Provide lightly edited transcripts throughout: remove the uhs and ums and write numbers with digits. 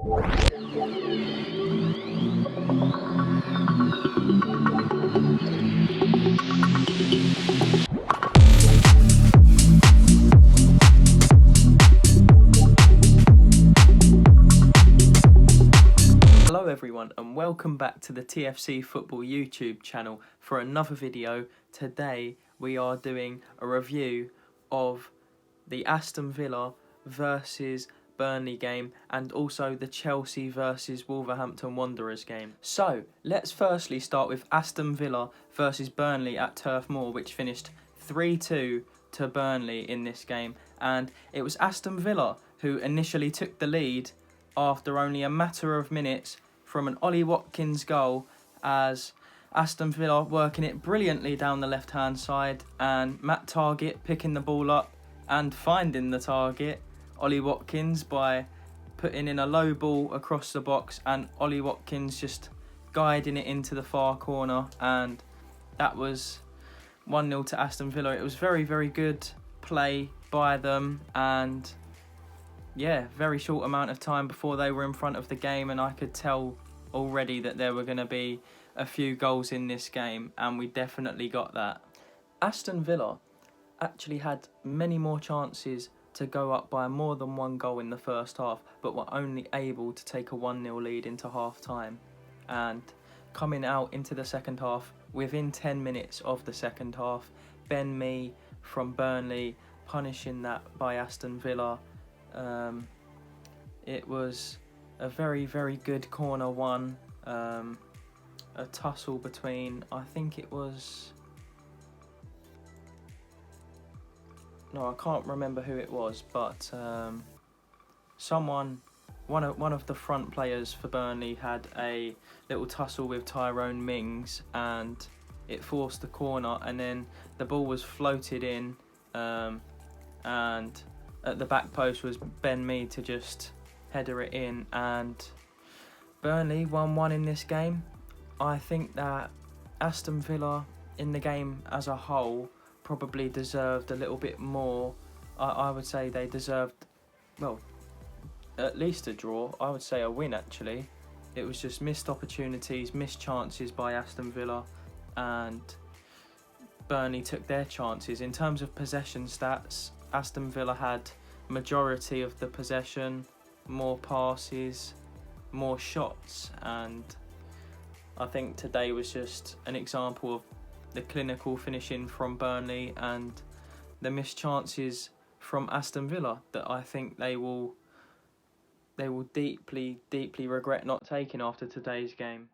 Hello everyone and welcome back to the TFC Football YouTube channel for another video. Today we are doing a review of the Aston Villa versus Burnley game and also the Chelsea versus Wolverhampton Wanderers game. So let's firstly start with Aston Villa versus Burnley at Turf Moor, which finished 3-2 to Burnley in this game, and it was Aston Villa who initially took the lead after only a matter of minutes from an Ollie Watkins goal, as Aston Villa working it brilliantly down the left-hand side and Matt Targett picking the ball up and finding the target, Ollie Watkins, by putting in a low ball across the box and Ollie Watkins just guiding it into the far corner, and that was 1-0 to Aston Villa. It was very, very good play by them, and yeah, very short amount of time before they were in front of the game, and I could tell already that there were going to be a few goals in this game, and we definitely got that. Aston Villa actually had many more chances to go up by more than one goal in the first half, but were only able to take a 1-0 lead into half time, and coming out into the second half, within 10 minutes of the second half, Ben Mee from Burnley punishing that by Aston Villa. It was a very, very good corner one, a tussle between, I think it was, no, I can't remember who it was, but one of the front players for Burnley had a little tussle with Tyrone Mings, and it forced the corner, and then the ball was floated in, and at the back post was Ben Mee to just header it in, and Burnley 1-1 in this game. I think that Aston Villa in the game as a whole probably deserved a little bit more. I would say they deserved, well, at least a draw. I would say a win actually. It was just missed opportunities, missed chances by Aston Villa, and Burnley took their chances. In terms of possession stats, Aston Villa had majority of the possession, more passes, more shots, and I think today was just an example of the clinical finishing from Burnley and the missed chances from Aston Villa that I think they will deeply, deeply regret not taking after today's game.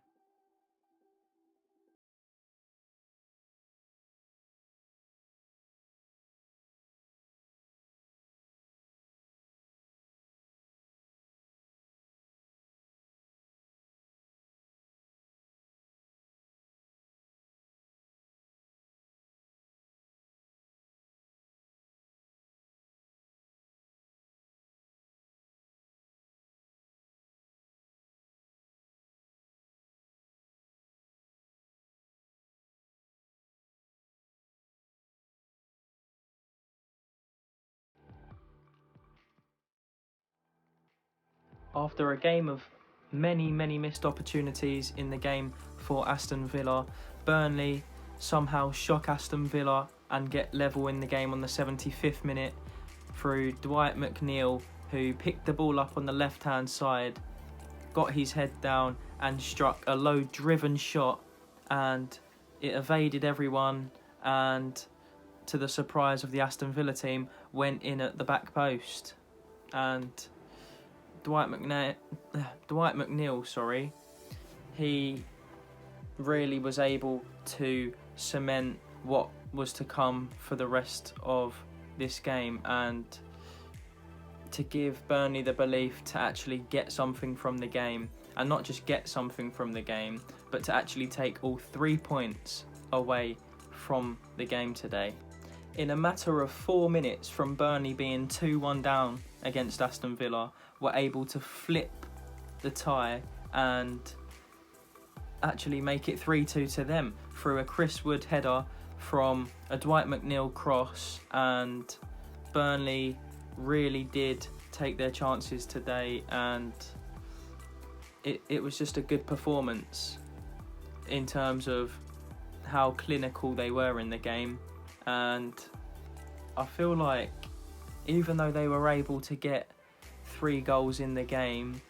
After a game of many, many missed opportunities in the game for Aston Villa, Burnley somehow shock Aston Villa and get level in the game on the 75th minute through Dwight McNeil, who picked the ball up on the left-hand side, got his head down and struck a low-driven shot, and it evaded everyone, and to the surprise of the Aston Villa team, went in at the back post. And Dwight McNeil, he really was able to cement what was to come for the rest of this game, and to give Burnley the belief to actually get something from the game, and not just get something from the game, but to actually take all 3 points away from the game today. In a matter of 4 minutes from Burnley being 2-1 down against Aston Villa, were able to flip the tie and actually make it 3-2 to them through a Chris Wood header from a Dwight McNeil cross, and Burnley really did take their chances today, and it was just a good performance in terms of how clinical they were in the game. And I feel like even though they were able to get 3 goals in the game,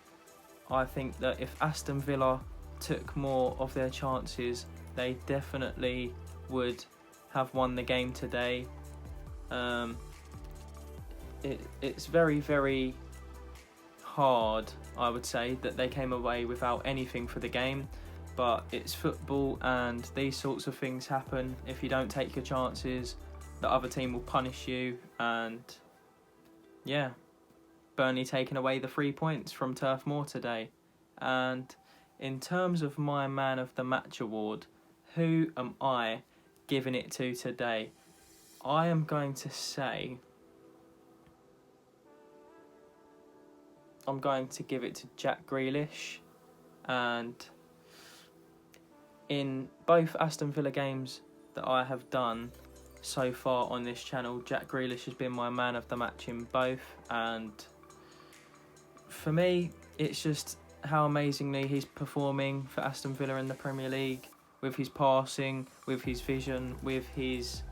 I think that if Aston Villa took more of their chances, they definitely would have won the game today. It's very, very hard, I would say, that they came away without anything for the game, but it's football and these sorts of things happen. If you don't take your chances, the other team will punish you, and yeah, Burnley taking away the 3 points from Turf Moor today. And in terms of my Man of the Match award, who am I giving it to today? I am going to say I'm going to give it to Jack Grealish. And in both Aston Villa games that I have done so far on this channel, Jack Grealish has been my Man of the Match in both. And for me, it's just how amazingly he's performing for Aston Villa in the Premier League, with his passing, with his vision, with his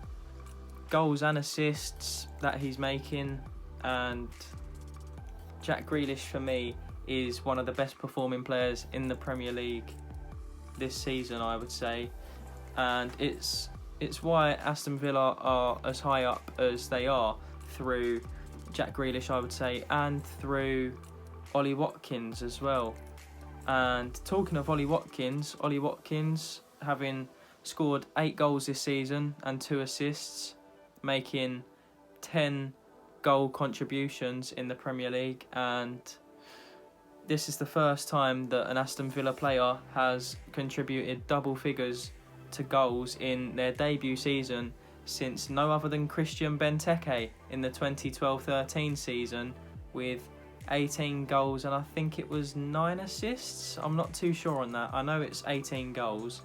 goals and assists that he's making. And Jack Grealish for me is one of the best performing players in the Premier League this season, I would say. And it's why Aston Villa are as high up as they are, through Jack Grealish, I would say, and through Ollie Watkins as well. And talking of Ollie Watkins having scored 8 goals this season and 2 assists, making 10 goal contributions in the Premier League. And this is the first time that an Aston Villa player has contributed double figures to goals in their debut season since no other than Christian Benteke in the 2012-13 season, with 18 goals and I think it was 9 assists. I'm not too sure on that. I know it's 18 goals,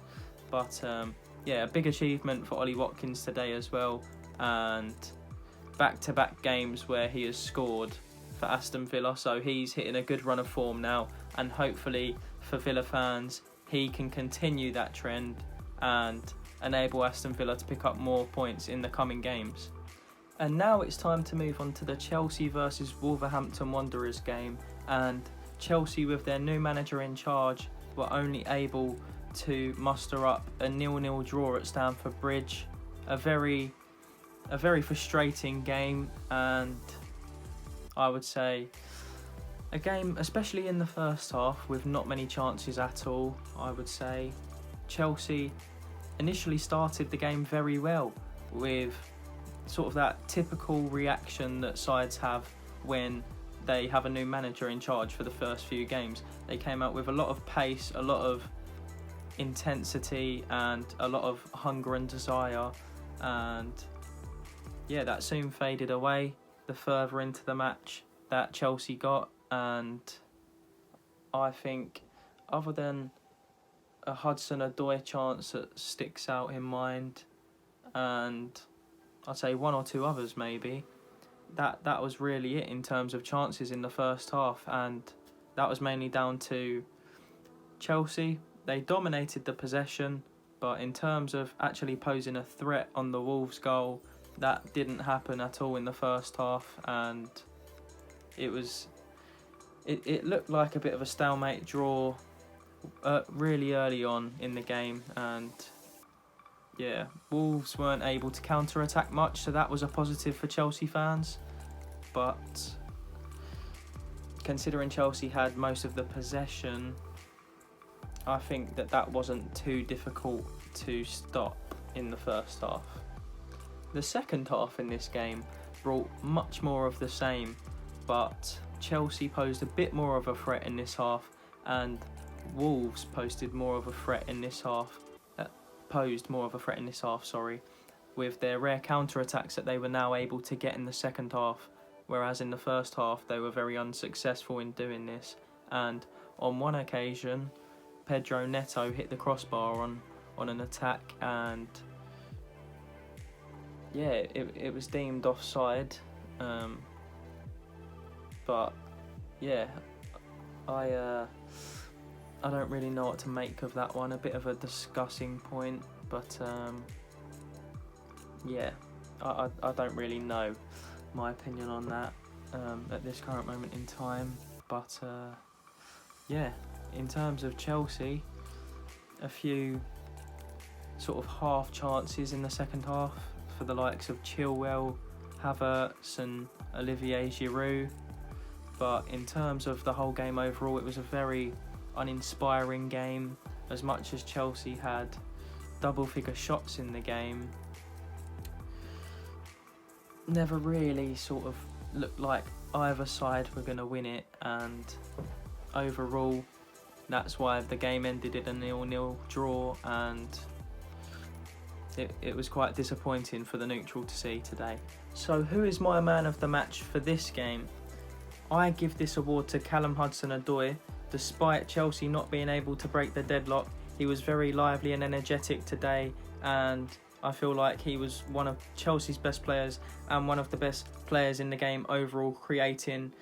but yeah, a big achievement for Ollie Watkins today as well. And back-to-back games where he has scored for Aston Villa, so he's hitting a good run of form now, and hopefully for Villa fans he can continue that trend and enable Aston Villa to pick up more points in the coming games. And now it's time to move on to the Chelsea versus Wolverhampton Wanderers game. And Chelsea, with their new manager in charge, were only able to muster up a 0-0 draw at Stamford Bridge. A very frustrating game, and I would say a game, especially in the first half, with not many chances at all. I would say Chelsea initially started the game very well, with sort of that typical reaction that sides have when they have a new manager in charge for the first few games. They came out with a lot of pace, a lot of intensity and a lot of hunger and desire, and yeah, that soon faded away the further into the match that Chelsea got. And I think, other than a Hudson-Odoi chance that sticks out in mind, and I'd say 1 or 2 others maybe, that was really it in terms of chances in the first half. And that was mainly down to Chelsea. They dominated the possession, but in terms of actually posing a threat on the Wolves goal, that didn't happen at all in the first half. And it looked like a bit of a stalemate draw really early on in the game. And yeah, Wolves weren't able to counter-attack much, so that was a positive for Chelsea fans. But considering Chelsea had most of the possession, I think that wasn't too difficult to stop in the first half. The second half in this game brought much more of the same, but Chelsea posed a bit more of a threat in this half, and Wolves posed more of a threat in this half, with their rare counter-attacks that they were now able to get in the second half, whereas in the first half they were very unsuccessful in doing this. And on one occasion, Pedro Neto hit the crossbar on an attack, and yeah, it was deemed offside. But yeah, I I don't really know what to make of that one. A bit of a discussing point, but yeah, I don't really know my opinion on that at this current moment in time. But yeah, in terms of Chelsea, a few sort of half chances in the second half for the likes of Chilwell, Havertz and Olivier Giroud. But in terms of the whole game overall, it was a very uninspiring game. As much as Chelsea had double-figure shots in the game, never really sort of looked like either side were going to win it, and overall that's why the game ended in a 0-0 draw, and it was quite disappointing for the neutral to see today. So who is my man of the match for this game? I give this award to Callum Hudson-Odoi. Despite Chelsea not being able to break the deadlock, he was very lively and energetic today, and I feel like he was one of Chelsea's best players and one of the best players in the game overall, creating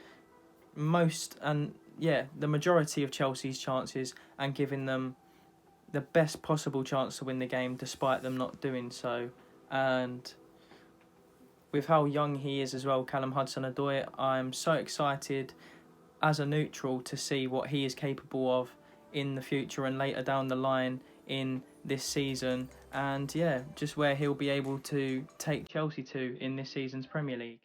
the majority of Chelsea's chances and giving them the best possible chance to win the game despite them not doing so. And with how young he is as well, Callum Hudson-Odoi, I'm so excited as a neutral to see what he is capable of in the future and later down the line in this season, and yeah, just where he'll be able to take Chelsea to in this season's Premier League.